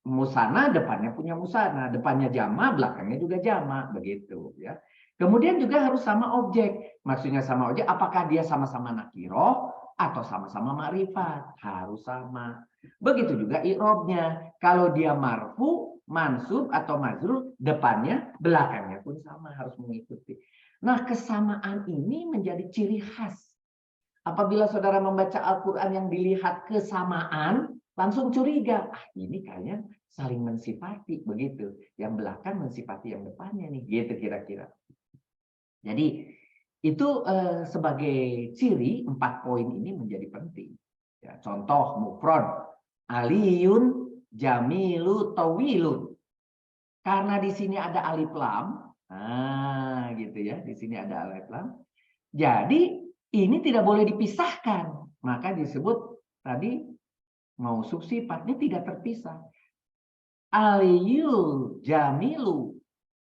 musana, depannya punya musana, depannya jama, belakangnya juga jama, begitu ya. Kemudian juga harus sama objek. Maksudnya sama objek, apakah dia sama-sama nakiroh atau sama-sama ma'rifat? Harus sama. Begitu juga i'robnya. Kalau dia marfu, mansub atau majrur, depannya, belakangnya pun sama, harus mengikuti. Nah, kesamaan ini menjadi ciri khas. Apabila saudara membaca Al-Quran yang dilihat kesamaan, langsung curiga. Ini kayaknya saling mensifati, begitu. Yang belakang mensifati yang depannya nih, gitu kira-kira. Jadi itu sebagai ciri 4 poin ini menjadi penting. Ya, contoh mufrad aliyun jamilu tawilun. Karena di sini ada alif lam, nah gitu ya, di sini ada alif lam. Jadi ini tidak boleh dipisahkan, maka disebut tadi mausuf sifatnya tidak terpisah. Aliyul jamilu.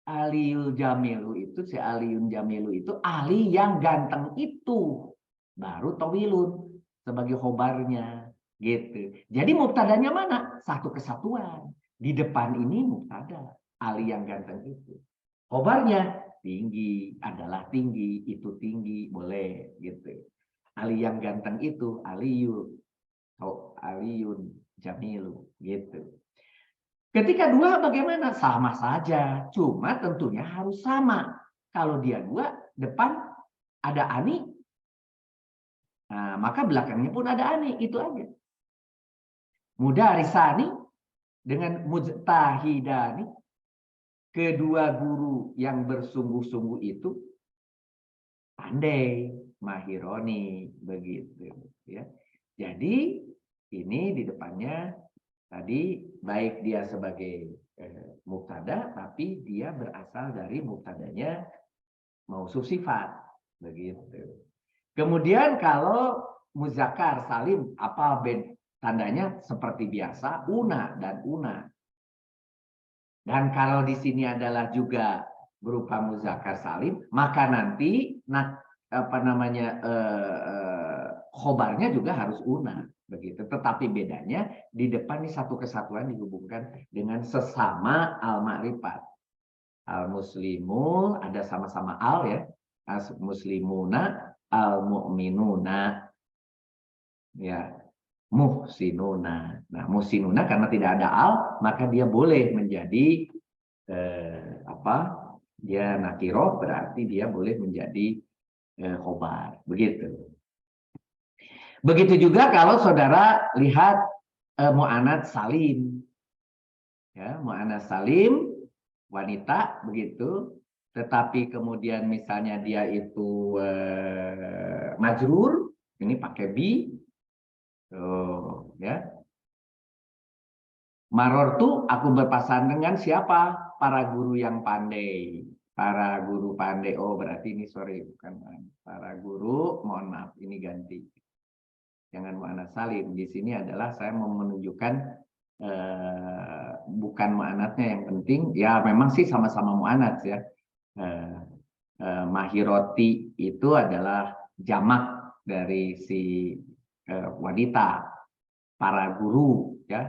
Aliyul Jamilu itu, si Aliyun Jamilu itu Ali yang ganteng itu. Baru tawilun sebagai khobarnya. Gitu. Jadi mubtadanya mana? Satu kesatuan. Di depan ini mubtada. Ali yang ganteng itu. Khobarnya tinggi, adalah tinggi, itu tinggi, boleh. Gitu. Ali yang ganteng itu Aliyun. Aliyun Jamilu. Gitu. Ketika dua bagaimana? Sama saja, cuma tentunya harus sama. Kalau dia dua, depan ada ani, nah, maka belakangnya pun ada ani, itu aja. Mudarisani dengan mujtahidani, kedua guru yang bersungguh-sungguh itu pandai, mahironi, begitu. Ya. Jadi ini di depannya tadi baik dia sebagai mubtada, tapi dia berasal dari mubtadanya mausuf sifat, begitu. Kemudian kalau muzakkar salim, apa tandanya? Seperti biasa, una dan una. Dan kalau di sini adalah juga berupa muzakkar salim, maka nanti khobarnya juga harus una. Begitu. Tetapi bedanya di depan ini satu kesatuan dihubungkan dengan sesama al-ma'rifat. Al-muslimu ada sama-sama al ya. Al-muslimuna, al-mu'minuna. Ya, muhsinuna. Nah, muhsinuna karena tidak ada al, maka dia boleh menjadi dia nakiroh, berarti dia boleh menjadi khobar. Begitu. Begitu juga kalau saudara lihat mu'anats salim. Ya, mu'anats salim, wanita, begitu. Tetapi kemudian misalnya dia itu majrur, ini pakai bi. Tuh, ya. Marortu, aku berpasangan dengan siapa? Para guru yang pandai. Para guru pandai. Oh, berarti ini sorry, bukan para guru, mohon maaf, ini ganti. Jangan mu'anats salim. Di sini adalah saya mau menunjukkan bukan mu'anatsnya yang penting. Ya memang sih sama-sama mu'anats ya. Mahiroti itu adalah jamak dari si wanita. Para guru ya.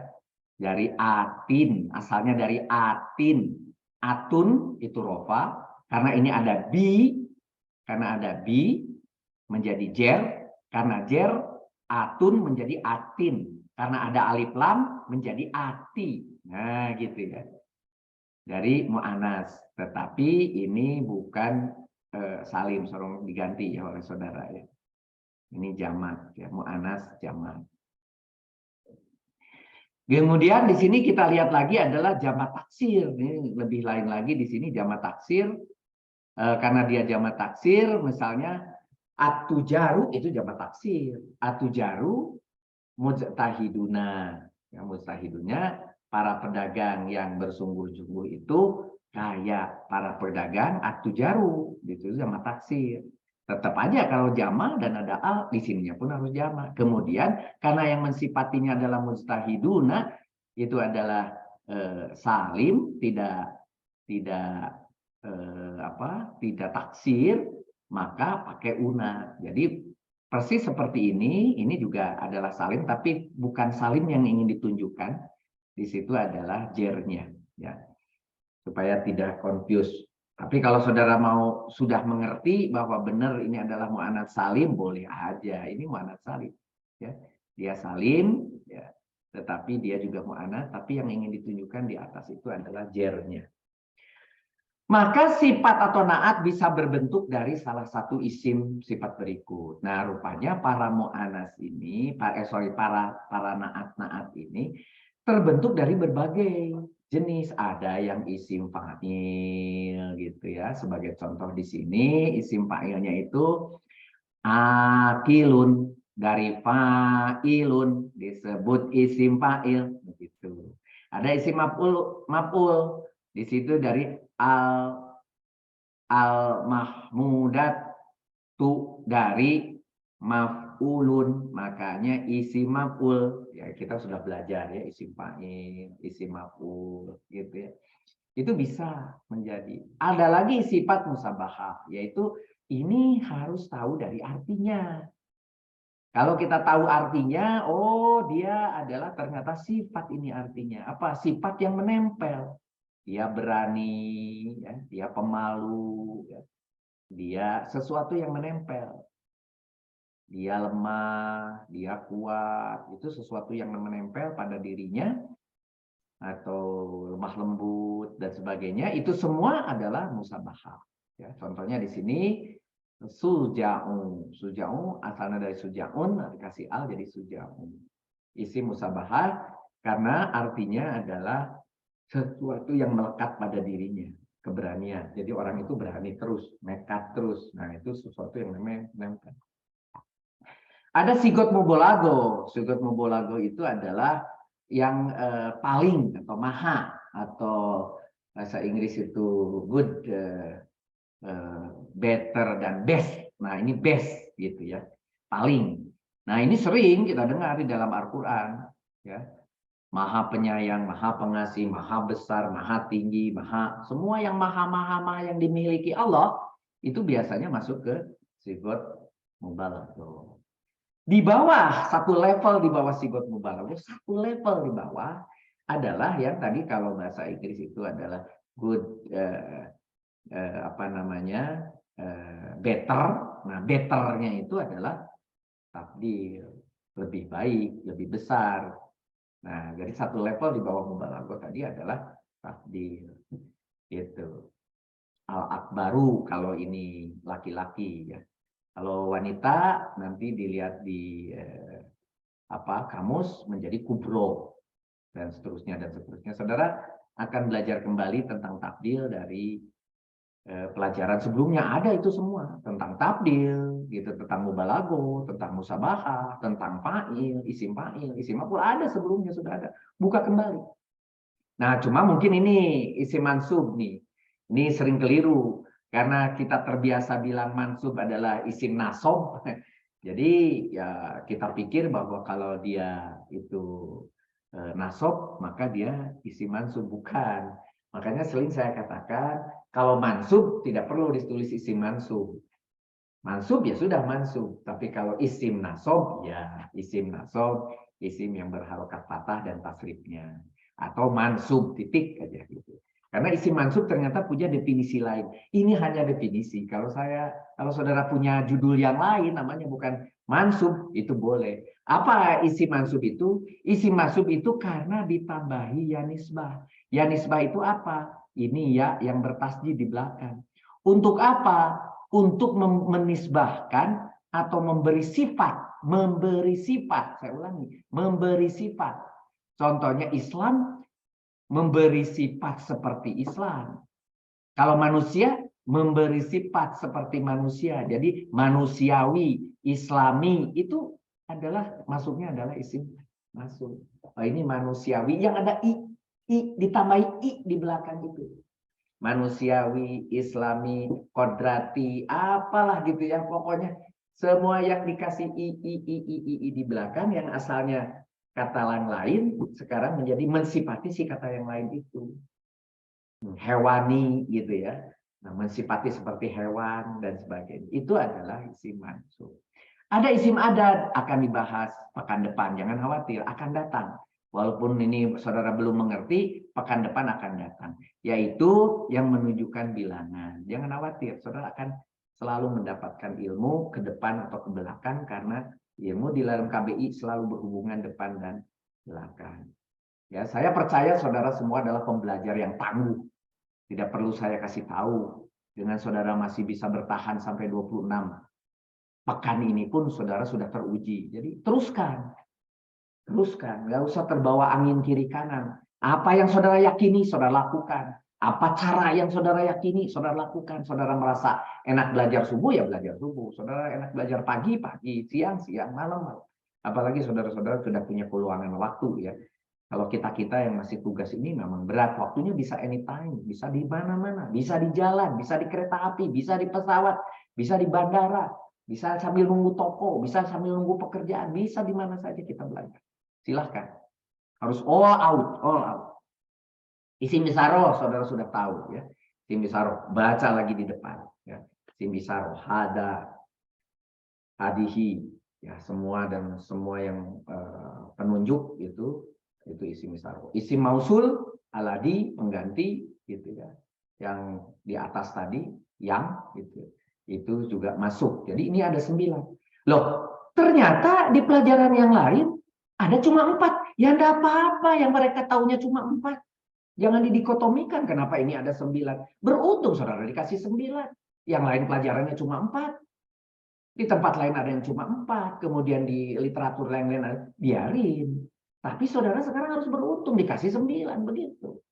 Dari atin, asalnya dari atin. Atun itu rofa, karena ini ada bi, karena ada bi menjadi jer, karena jer atun menjadi atin, karena ada alif lam menjadi ati. Nah, gitu ya. Dari mu'anas, tetapi ini bukan salim, sorong diganti ya oleh saudara ya. Ini jamak ya, mu'anas jamak. Kemudian di sini kita lihat lagi adalah jamak taksir. Ini lebih lain lagi di sini jamak taksir. Karena dia jamak taksir, misalnya atujaru itu jamak taksir. Atujaru mujtahiduna. Ya, mujtahidunya para pedagang yang bersungguh-sungguh itu kayak para pedagang atujaru. Itu jamak taksir. Tetap aja kalau jama dan ada al, di sininya pun harus jama. Kemudian karena yang mensifatinya adalah mujtahiduna, itu adalah salim, tidak taksir, maka pakai una. Jadi persis seperti ini juga adalah salim, tapi bukan salim yang ingin ditunjukkan. Di situ adalah jernya, ya, supaya tidak confuse. Tapi kalau saudara mau sudah mengerti bahwa benar ini adalah mu'anats salim, boleh aja. Ini mu'anats salim. Ya. Dia salim, ya. Tetapi dia juga mu'anats, tapi yang ingin ditunjukkan di atas itu adalah jernya. Maka sifat atau naat bisa berbentuk dari salah satu isim sifat berikut. Nah, rupanya para mu'anats ini, para naat-naat ini terbentuk dari berbagai jenis. Ada yang isim fa'il gitu ya. Sebagai contoh di sini isim fa'ilnya itu akilun, dari fa'ilun disebut isim fa'il begitu. Ada isim maf'ul di situ dari al-mahmudat tu, dari maf'ulun, makanya isim maf'ul. Ya, kita sudah belajar ya isim fa'il, isim maf'ul gitu ya. Itu bisa menjadi. Ada lagi sifat musabahah, yaitu ini harus tahu dari artinya. Kalau kita tahu artinya, oh dia adalah ternyata sifat, ini artinya apa? Sifat yang menempel. Dia berani, ya, dia pemalu, ya. Dia sesuatu yang menempel. Dia lemah, dia kuat, itu sesuatu yang menempel pada dirinya, atau lemah lembut dan sebagainya. Itu semua adalah musabahah. Ya, contohnya di sini suja'un. Suja'un asalnya dari suja'un, dikasih al jadi suja'un. Isim musabahah karena artinya adalah sesuatu yang melekat pada dirinya, keberanian. Jadi orang itu berani terus, nekat terus. Nah, itu sesuatu yang namanya nempel. Ada sigot mubalago. Sigot mubalago itu adalah yang paling atau maha, atau bahasa Inggris itu good, better dan best. Nah, ini best gitu ya. Paling. Nah, ini sering kita dengar di dalam Al-Qur'an, ya. Maha penyayang, maha pengasih, maha besar, maha tinggi, maha, semua yang maha yang dimiliki Allah itu biasanya masuk ke sigot mubalaghah. Di bawah, satu level di bawah sigot mubalaghah, satu level di bawah adalah yang tadi kalau bahasa Inggris itu adalah good, better. Nah, betternya itu adalah takdir, lebih baik, lebih besar. Nah, jadi satu level di bawah mubalaghah tadi adalah takdir. Itu al-akbaru kalau ini laki-laki ya. Kalau wanita nanti dilihat di kamus menjadi kubro dan seterusnya dan seterusnya. Saudara akan belajar kembali tentang takdir dari pelajaran sebelumnya, ada itu semua tentang tabdil gitu, tentang mubalaghah, tentang musabahah, tentang fa'il, isim maf'ul, ada sebelumnya, sudah ada. Buka kembali. Nah, cuma mungkin ini isim mansub nih. Ini sering keliru karena kita terbiasa bilang mansub adalah isim nasob. Jadi ya kita pikir bahwa kalau dia itu nasob maka dia isim mansub, bukan. Makanya sering saya katakan kalau mansub tidak perlu ditulis isim mansub. Mansub ya sudah mansub. Tapi kalau isim nasob ya isim nasob, isim yang berharokat fathah dan tasrifnya. Atau mansub titik aja gitu. Karena isim mansub ternyata punya definisi lain. Ini hanya definisi. Kalau saudara punya judul yang lain, namanya bukan mansub, itu boleh. Apa isim mansub itu? Isim mansub itu karena ditambahi ya nisbah. Ya nisbah itu apa? Ini ya yang bertasjid di belakang. Untuk apa? Untuk menisbahkan atau memberi sifat. Memberi sifat. Saya ulangi. Memberi sifat. Contohnya Islam memberi sifat seperti Islam. Kalau manusia memberi sifat seperti manusia. Jadi manusiawi, Islami itu masuknya adalah isim masuk. Oh, ini manusiawi yang ada ditambahi i di belakang itu. Manusiawi, Islami, kodrati, apalah gitu ya. Pokoknya semua yang dikasih i di belakang yang asalnya kata lain sekarang menjadi mensifati si kata yang lain itu. Hewani gitu ya. Nah, mensifati seperti hewan dan sebagainya. Itu adalah isim mansub. Ada isim adat akan dibahas pekan depan. Jangan khawatir, akan datang. Walaupun ini saudara belum mengerti, pekan depan akan datang. Yaitu yang menunjukkan bilangan. Jangan khawatir, saudara akan selalu mendapatkan ilmu ke depan atau ke belakang karena ilmu di dalam KBI selalu berhubungan depan dan belakang. Ya, saya percaya saudara semua adalah pembelajar yang tangguh. Tidak perlu saya kasih tahu. Dengan saudara masih bisa bertahan sampai 26 pekan ini pun saudara sudah teruji. Jadi teruskan. Teruskan. Nggak usah terbawa angin kiri kanan. Apa yang saudara yakini, saudara lakukan. Apa cara yang saudara yakini, saudara lakukan. Saudara merasa enak belajar subuh, ya belajar subuh. Saudara enak belajar pagi, pagi. Siang, siang. Malam, malam. Apalagi saudara-saudara sudah punya peluangan waktu ya. Kalau kita-kita yang masih tugas ini memang berat. Waktunya bisa anytime. Bisa di mana-mana. Bisa di jalan. Bisa di kereta api. Bisa di pesawat. Bisa di bandara. Bisa sambil nunggu toko. Bisa sambil nunggu pekerjaan. Bisa di mana saja kita belajar. Silahkan. Harus all out. All out. Isim bisaroh saudara sudah tahu ya. Isim bisaroh. Baca lagi di depan. Ya. Isim bisaroh. Hada. Hadihi. Ya, semua dan semua yang penunjuk itu isim bisaroh. Isim mausul aladi pengganti gitu ya. Yang di atas tadi yang gitu. Itu juga masuk. Jadi ini ada 9. Loh, ternyata di pelajaran yang lain ada cuma 4. Ya enggak apa-apa yang mereka taunya cuma 4. Jangan didikotomikan kenapa ini ada 9. Beruntung saudara dikasih 9. Yang lain pelajarannya cuma 4. Di tempat lain ada yang cuma 4. Kemudian di literatur lain-lain ada, biarin. Tapi saudara sekarang harus beruntung dikasih 9 begitu.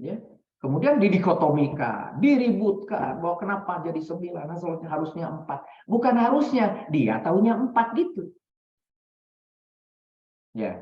Ya. Kemudian didikotomikan, diributkan bahwa kenapa jadi 9, harusnya 4. Bukan harusnya, dia taunya 4 gitu. Ya.